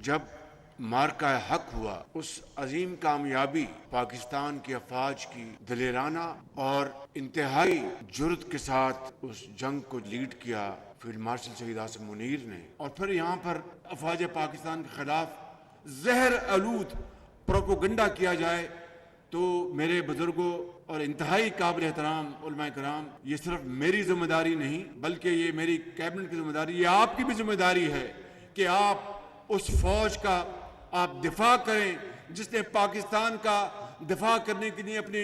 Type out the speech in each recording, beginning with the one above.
जब मार्का हक हुआ, उस अजीम कामयाबी पाकिस्तान की अफवाज की दिलेराना और इंतहाई जुर्रत के साथ उस जंग को लीड किया फील्ड मार्शल शहीद आसिम मुनीर ने। और फिर यहाँ पर अफवाज पाकिस्तान के खिलाफ जहर आलूद प्रोपोगंडा किया जाए तो मेरे बुजुर्गों और इंतहाई काबिल एहतराम उलमाए कराम, ये सिर्फ मेरी जिम्मेदारी नहीं बल्कि ये मेरी कैबिनेट की जिम्मेदारी, ये आपकी भी जिम्मेदारी है कि आप उस फौज का आप दिफा करें जिसने पाकिस्तान का दिफा करने के लिए अपने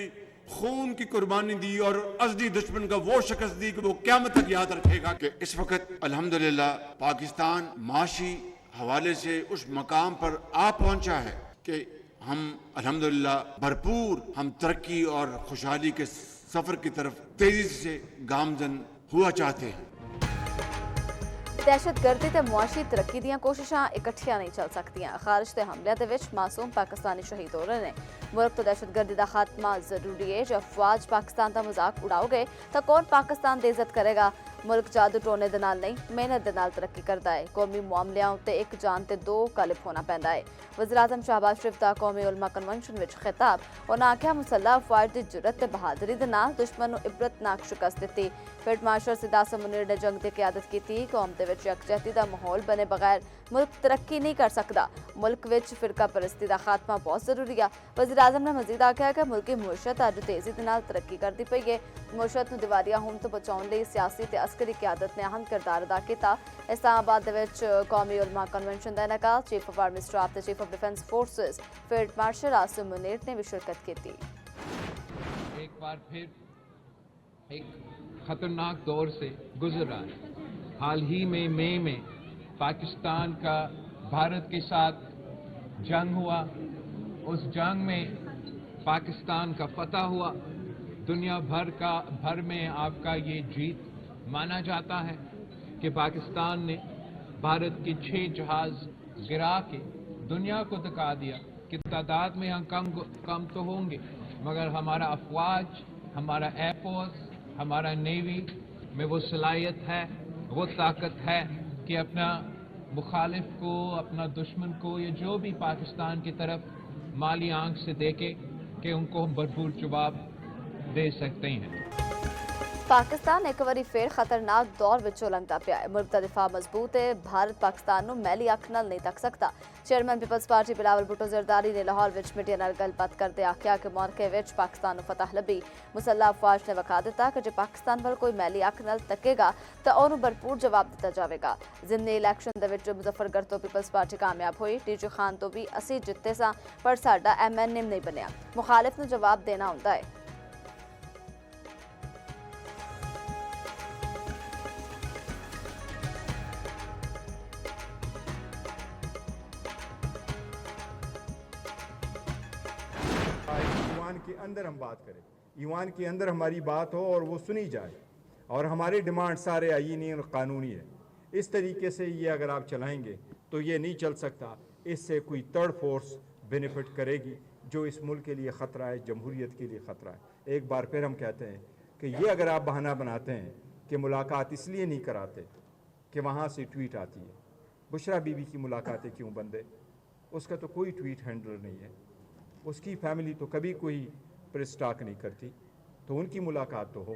खून की कुर्बानी दी और अजली दुश्मन का वो शिकस्त दी कि वो क़यामत तक याद रखेगा कि इस वक्त अल्हम्दुलिल्लाह पाकिस्तान माशी हवाले से उस मकाम पर आ पहुंचा है कि हम अल्हम्दुलिल्लाह भरपूर हम तरक्की और खुशहाली के सफर की तरफ तेजी से गामजन हुआ चाहते हैं। दहशतगर्दी ते मुआशी तरक्की दीयां कोशिशां इकट्ठियां नहीं चल सकदियां। खारिज दे हमलियां दे विच मासूम पाकिस्तानी शहीद हो रहे ने। मुल्क तो दहशतगर्दी दा खात्मा जरूरी है। जो अफवाज पाकिस्तान दा मजाक उड़ाओगे तो कौन पाकिस्तान दी इज्जत करेगा। मुल्क जादू टोने दे नाल नहीं मेहनत दे नाल तरक्की करदा है। कौमी मामलियां उत्ते एक जान ते दो कालिब होना पैंदा है। वज़ीर आज़म शहबाज शरीफ दा कौमी उलमा कन्वेंशन विच खिताब, उन्हां आख्या मुसल्लह अफवाज दी जुरत ते बहादुरी दे नाल दुश्मन नूं इबरतनाक शिकस्त दित्ती। फील्ड मार्शल शहीद आसिम मुनीर ने जंग दी क़यादत कीती। कौम दे विच यकजहती दा माहौल बने बगैर मुल्क तरक्की नहीं कर सकदा। मुल्क विच फिरका परस्ती दा खात्मा बहुत जरूरी है। वज़ीर आज़म ने मजीद आख्या कि मुल्क की मुईशत अज तेजी दे नाल तरक्की करदी पई है। मुईशत नूं दिवालिया होण तो बचाउण लई सियासी ते अस्करी क़यादत ने अहम किरदार अदा किया। इस्लामाबाद दे विच कौमी उलमा कन्वेंशन दा इनेकाद चीफ ऑफ आर्मी स्टाफ ते chief of defence forces field marshal Asim Munir ने भी शिरकत की थी। एक बार फिर एक खतरनाक दौर से गुजर रहा है। हाल ही में मई में पाकिस्तान का भारत के साथ जंग हुआ। उस जंग में पाकिस्तान का फतह हुआ। दुनिया भर में आपका ये जीत माना जाता है कि पाकिस्तान ने भारत के 6 जहाज गिरा के दुनिया को दिखा दिया कि तादाद में हम कम तो होंगे मगर हमारा अफवाज, हमारा एयरफोर्स, हमारा नेवी में वो सलाहियत है, वो ताकत है कि अपना मुखालिफ को, अपना दुश्मन को, या जो भी पाकिस्तान की तरफ माली आंख से देखे कि उनको हम भरपूर जवाब दे सकते हैं। पाकिस्तान एक बारी फिर खतरनाक दौर विचों लंघदा पिया है। मुल्क दा दिफा मजबूत है। भारत पाकिस्तान नूं मैली अख नाल नहीं तक सकता। चेयरमैन पीपल्स पार्टी बिलावल भुट्टो जरदारी ने लाहौर विच मीडिया नाल गलबात करदे आख्या कि मौके विच पाकिस्तान नूं फतह लभी। मुसल्ला अफवाज ने वखा दिता कि जे पाकिस्तान वाल कोई मैली अख नाल तकेगा तो उहनूं भरपूर जवाब दिता जाएगा। जिमनी इलैक्शन दे विच मुजफ्फरगढ़ तो पीपल्स पार्टी कामयाब हुई। टीजू खान तो भी असीं जित्ते सां पर साडा MNM नहीं बनिया। मुखालिफ नूं जवाब देना हुंदा है। ईवान के अंदर हम बात करें, ईवान के अंदर हमारी बात हो और वो सुनी जाए और हमारे डिमांड सारे आईनी और कानूनी है। इस तरीके से ये अगर आप चलाएंगे तो ये नहीं चल सकता। इससे कोई थर्ड फोर्स बेनिफिट करेगी जो इस मुल्क के लिए ख़तरा है, जमहूरियत के लिए ख़तरा है। एक बार फिर हम कहते हैं कि ये अगर आप बहाना बनाते हैं कि मुलाकात इसलिए नहीं कराते कि वहाँ से ट्वीट आती है, बुशरा बीबी की मुलाकातें क्यों बंद है? उसका तो कोई ट्वीट हैंडलर नहीं है, उसकी फैमिली तो कभी कोई प्रेस टॉक नहीं करती, तो उनकी मुलाकात तो हो।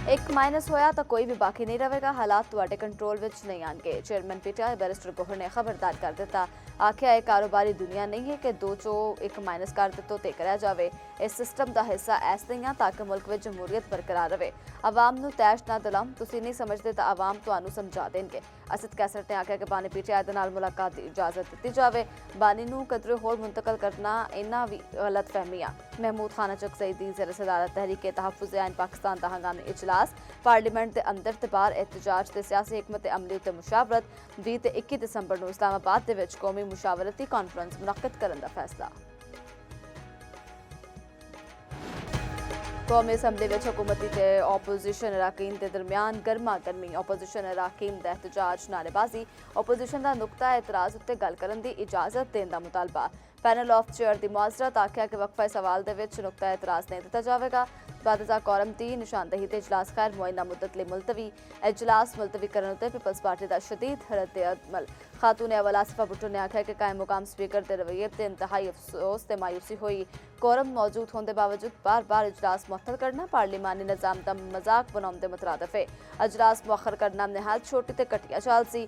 एक माइनस होया तो कोई भी बाकी नहीं रहेगा। हालात तुहाडे कंट्रोल विच नहीं आएंगे। चेयरमैन PTI बैरिस्टर गोहर ने खबरदार कर दिता। आख्या एक कारोबारी दुनिया नहीं है कि 2 चो 1 माइनस कर दितो ते कराया जाए। इस सिस्टम का हिस्सा ऐस नहीं ताकि मुल्क में जमहूरीयत बरकरार रहे। आवाम नूं तैश ना दिलाओ, तुसीं नहीं समझते तो आवाम तुहानूं समझा देंगे। असद कैसट ने आख्या कि बानी PTI दे नाल मुलाकात की इजाजत दी जाए। बानी नूं कदरे होर मुंतकल करना इन्ना भी गलत फहमियां। महमूद खाना चक सईदी ज़ेर सदारत तहरीक तहफ़्फ़ुज़ ऐन पाकिस्तान का हंगामी इजलास। पार्लीमेंट के अंदर ते बाहर एहतजाज ते सियासी हिकमत अमली उत्ते मुशावरत। 20 ते 21 दिसंबर नूं इस्लामाबाद दे विच कौमी मुशावरती कॉन्फ्रेंस मुनक्कद करन दा फैसला। कौमी असैम्बली विच हुकूमती ते ओपोजिशन अराकीन के दरमियान गर्मा गर्मी। ओपोजिशन अराकीन दा एहतजाज, नारेबाजी। ओपोजिशन का नुक्ता एतराज़ उत्ते गल करन दी इजाजत देने का मुतालबा। पैनल ऑफ चेयर की मुआजरत। आख्या कि वक्फा सवाल दे विच नुक्ता एतराज़ नहीं दिता जाएगा। ਬਾਦਜ਼ਾ ਕੋਰਮ ਦੀ ਨਿਸ਼ਾਨਦੇਹੀ ਤੇ ਇਜਲਾਸ ਖੈਰ ਮੁਆਇਨਾ ਮੁੱਦਤ ਲਈ ਮੁਲਤਵੀ। ਇਜਲਾਸ ਮੁਲਤਵੀ ਕਰਨ ਉਤੇ ਪੀਪਲਸ ਪਾਰਟੀ ਦਾ ਸ਼ਦੀਦ ਰੱਦ-ਏ-ਅਮਲ। ਖਾਤੂਨ ਅਵਲ ਆਸਿਫਾ ਭੁੱਟੋ ਨੇ ਆਖਿਆ ਕਿ ਕਾਇਮ ਮੁਕਾਮ ਸਪੀकर ਦੇ ਰਵੱਈਏ ਤੇ इंतहाई अफसोस ਤੇ मायूसी हुई। कोरम मौजूद होने के बावजूद बार बार इजलास मुअत्तल करना पार्लिमानी निज़ाम का मजाक बनाने के मुतरादिफ है। इजलास मुअख्खर करना निहायत छोटी ते घटिया चाल सी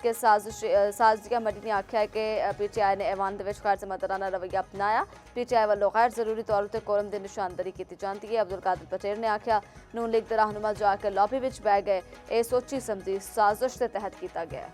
कि साजिया मडी ने आख्या है कि PTI ने ऐवान दे विच गैर जिम्मेदाराना रवैया अपनाया। PTI वालों गैर जरूरी तौर पर कोरम की निशानदही की जाती है। अब्दुल कादिर पटेल ने आख्या नून लीग के रहनुमा जाके लॉबी विच बह गए। यह सोची समझी साजिश के तहत किया गया।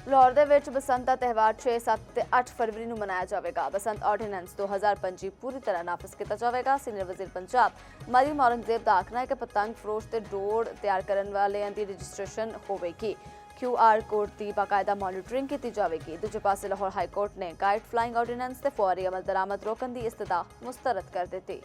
लाहौर दे विच बसंत का त्यौहार 6, 7 ते 8 फरवरी ਨੂੰ ਮਨਾਇਆ ਜਾਵੇਗਾ। बसंत ऑर्डीनेंस 2025 पूरी तरह नाफिज किया जाएगा। सीनियर वजीर पंजाब मरीम औरंगजेब का आखना है कि पतंग फरोश ते डोर तैयार करने वाले की रजिस्ट्रेशन होगी। QR कोड की बाकायदा मॉनिटरिंग की जाएगी। दूजे पासे लाहौर हाई कोर्ट ने काइट फ्लाइंग ऑर्डीनेंस ते फौरी अमल दरामद रोकने की इस्तदा मुस्तरद कर दी।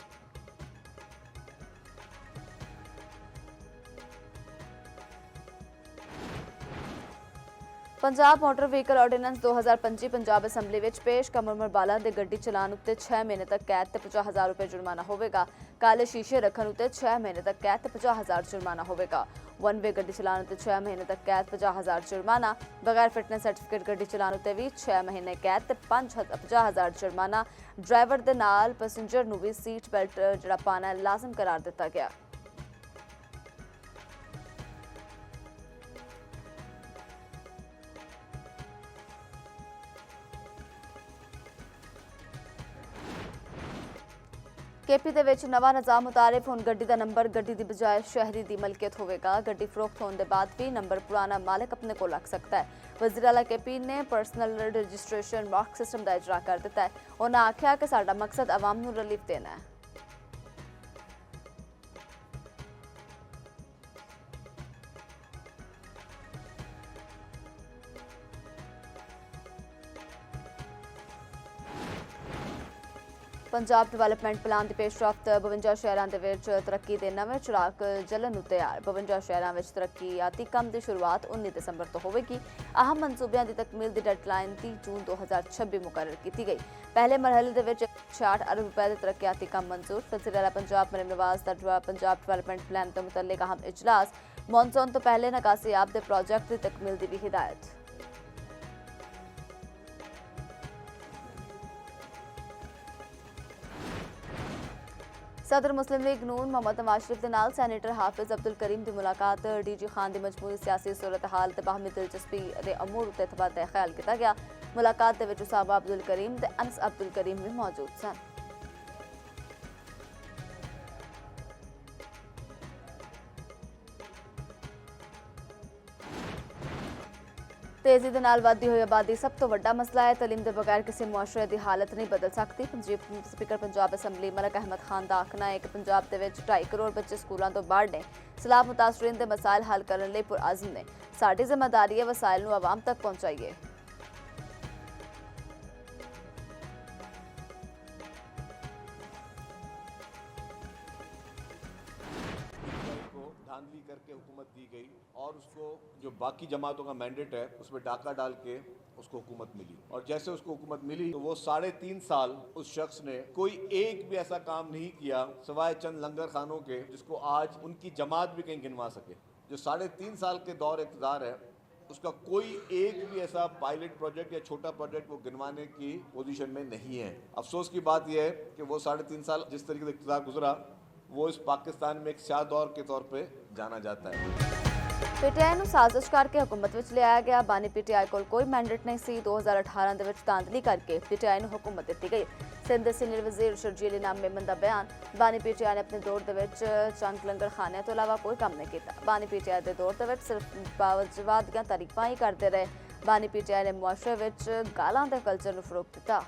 Punjab motor vehicle ordinance 2025 Punjab assembly विच पेश। कमर बाला के गड्डी चलान उत्ते 6 महीने तक कैद ते 50,000 रुपये जुर्माना होगा। काले शीशे रखने उत्ते 6 महीने तक कैद ते 50,000 जुर्माना होगा। वन वे गड्डी चलान उत्ते 6 महीने तक कैद 50,000 जुर्माना। बगैर फिटनेस सर्टिफिकेट गड्डी चलान उत्ते भी 6 महीने कैद ते 50,000 जुर्माना। ड्राइवर दे नाल पैसेंजर नूं भी सीट बेल्ट जिहड़ा पाना लाजम करार दिता गया। केपी दे विच नवा निज़ाम मुतारिफ हुण गड्डी का नंबर गड्डी की बजाय शहरी की मलकियत होगा। गड्डी फरोख्त होने के बाद भी नंबर पुराना मालिक अपने को रख सकता है। वज़ीर आला केपी ने पर्सनल रजिस्ट्रेशन मॉक सिस्टम का इजरा कर दिता है। उन्होंने आख्या कि साडा मकसद आवाम नूं रिलीफ देना है। पंजाब डिवेलपमेंट प्लान की पेशरफ्त 52 शहरों के तरक्की के नवे चुराक जलन नूं तैयार। 52 शहरों में तरक्कीयाती काम की शुरुआत 19 दिसंबर तो होगी। अहम मनसूबियां की तकमील की डेडलाइन 30 जून 2026 मुकर्रर की गई। पहले मरहले के 66 अरब रुपए के तरक्याती काम मंजूर। वज़ीर आला पंजाब मरीम नवाज का पंजाब डिवेलपमेंट प्लान के मुतल्लिक अहम इजलास। मॉनसून तो पहले निकासियाब के प्रोजेक्ट की तकमील की भी हिदायत। सदर मुस्लिम लीग नून मोहम्मद नवाज शरीफ के नाल सैनेटर हाफिज अब्दुल करीम की मुलाकात। DG खान की मजमूई सियासी सूरत हाल ते बाहमी दिलचस्पी के अमूर उत्ते तबादला ख्याल किया गया। मुलाकात के उसामा अब्दुल करीम ते अनस अब्दुल करीम भी मौजूद सन। तेजी के नाल वधदी हुई आबादी सब तो वड्डा मसला है। तलीम के बगैर किसी मुआशरे की हालत नहीं बदल सकती। स्पीकर पंजाब असैम्बली मलिक अहमद खान का आखना है कि पंजाब के 2.5 करोड़ बच्चे स्कूलों तो बाहर ने। सैलाब मुतासरीन के मसाइल हल करने लिए पुरअज़म ने। साडी जिम्मेदारी है वसाइल नूं आवाम तक पहुंचाइए। धांधली करके हुकूमत दी गई और उसको जो बाकी जमातों का मैंडेट है उसमें डाका डाल के उसको हुकूमत मिली। और जैसे उसको हुकूमत मिली तो वो 3.5 साल उस शख्स ने कोई एक भी ऐसा काम नहीं किया सिवाय चंद लंगर खानों के जिसको आज उनकी जमात भी कहीं गिनवा सके। जो 3.5 साल के दौर इक़्तिदार है उसका कोई एक भी ऐसा पायलट प्रोजेक्ट या छोटा प्रोजेक्ट वो गिनवाने की पोजीशन में नहीं है। अफसोस की बात यह है कि वो 3.5 साल जिस तरीके से इक़्तिदार गुजरा वो इस पाकिस्तान में एक स्याह दौर के तौर पे जाना जाता है। PTI ਨੂੰ ਸਾਜ਼ਿਸ਼ ਕਰਕੇ हुकूमत ਵਿੱਚ ਲਿਆਇਆ ਗਿਆ। ਬਾਨੀ PTI ਕੋਲ ਕੋਈ ਮੈਂਡੇਟ ਨਹੀਂ ਸੀ। 2018 ਦੇ ਵਿੱਚ ਧਾਂਦਲੀ ਕਰਕੇ PTI ਨੂੰ ਹੁਕੂਮਤ ਦਿੱਤੀ ਗਈ। ਸਿੰਧ ਦੇ ਸੀਨੀਅਰ ਵਜ਼ੀਰ ਸ਼ਰਜੀਲ ਇਨਾਮ ਮੇਮਨ ਦਾ ਬਿਆਨ। ਬਾਨੀ PTI ਨੇ ਆਪਣੇ ਦੌਰ ਦੇ ਵਿੱਚ ਚੰਦ ਲੰਗਰ ਖਾਨਿਆਂ ਤੋਂ ਇਲਾਵਾ ਕੋਈ ਕੰਮ ਨਹੀਂ ਕੀਤਾ। ਬਾਨੀ PTI ਦੇ ਦੌਰ ਦੇ ਵਿੱਚ ਸਿਰਫ ਬਾਵਜੂਦ ਦੀਆਂ ਤਾਰੀਫਾਂ ਹੀ ਕਰਦੇ ਰਹੇ। ਬਾਨੀ PTI ਨੇ ਮੁਆਸ਼ਰੇ ਵਿੱਚ ਗਾਲਾਂ ਦੇ ਕਲਚਰ ਨੂੰ ਫਰੋਗ ਦਿੱਤਾ।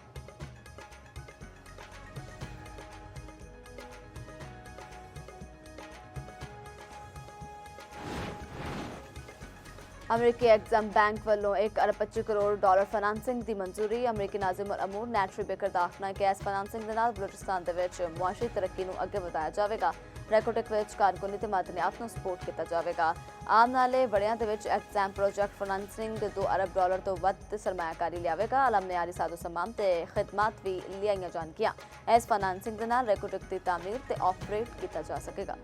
अमरीकी एग्जाम बैंक वालों 1 अरब 25 करोड़ डॉलर फाइनेंसिंग की मंजूरी। अमरीकी नाजिम उल अमूर नैटरी बेकर का आखना है कि इस फाइनेंसिंग के नाल बलूचिस्तान दे विच मुआशी तरक्की नूं अगे वधाया जाएगा। रैकोटेक विच कारकुनी ते मादनियात नूं सपोर्ट किया जाएगा। आम नाले वड़ियां दे विच एग्जाम प्रोजेक्ट फाइनेंसिंग 2 अरब डॉलर तो वध सरमायाकारी लियावेगा। आलम मयारी साजो समान ते खिदमात भी लियाईयां जाणगियां। इस फाइनेंसिंग दे नाल रैकोटेक दी तामीर ते ऑपरेट किया जा सकेगा।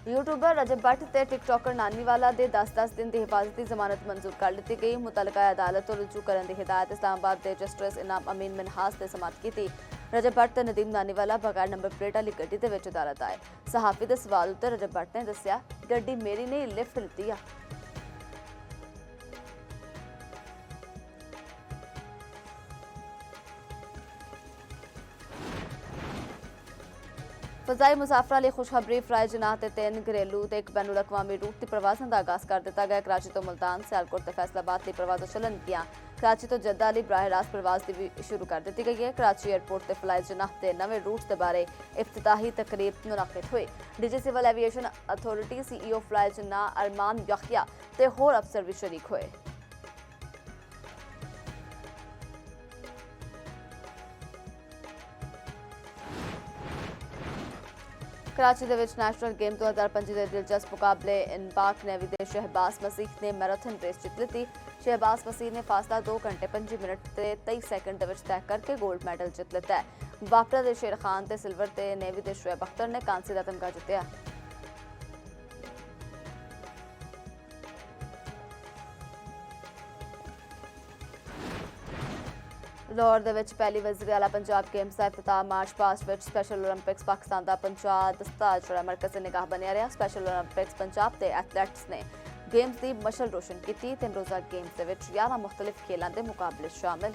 यूट्यूबर रजब भट्ट ते टिकटॉकर नानीवाला दे 10-10 दिन की हिफाजती जमानत मंजूर कर ली गई। मुतलका अदालत तो रुजू करने की हिदायत इस्लामाबाद के जस्टिस इनाम अमीन मिनहास ने समाप्त की थी। रजब भट्ट ते नदीम नानीवाला बगैर नंबर प्लेट वाली गड्डी दे विच अदालत आए। सहाफी के सवाल उत्तर रजब भट्ट ने दस्सिया, गड्डी मेरी नहीं, लिफ्ट लिती आ। फजाई मुसाफर लिए खुशखबरी। फ्राई जनाह ते 3 घरेलू ते 1 बैनुल अकवामी रूट की प्रवासन का आगाज कर दिता गया। कराची तो मुल्तान, सियालकोट ते फैसलाबाद की प्रवास चलन गियां। कराची तो जद्दा ली बराह रास्त प्रवास की भी शुरू कर दी गई है। कराची एयरपोर्ट ते फ्लाई जनाह के नवे रूट के बारे इफ्तिताही तकरीब मुनक्किद हुई। DG civil aviation authority CEO fly Jinnah Arman Yahya ते होर अफसर भी शरीक हुए। कराची दे विच नेशनल गेम 2025 के दिलचस्प मुकाबले इनबाक नेवी के शहबाज मसीह ने मैराथन रेस जीत ली। शहबाज मसीह ने फासला 2 घंटे 25 मिनट ते 23 सेकंड तय करके गोल्ड मेडल जीत लिता है। बापरा के शेर खान ते सिल्वर ते नेवी के शुएब अख्तर ने कांसी का तमगा जितया। लाहौर दे विच पहली वज़ीर आला पंजाब गेम्स का इफ्तिताह march past which special Olympics Pakistan का पंजाब दस्ता जड़ा मरकज़ निगाह बनिया रहा। स्पैशल ओलंपिक्स पंजाब के एथलैट्स ने गेम्स की मशल रोशन की। 3 रोज़ा गेम्स दे विच 11 मुख्तलिफ खेलों के मुकाबले शामिल।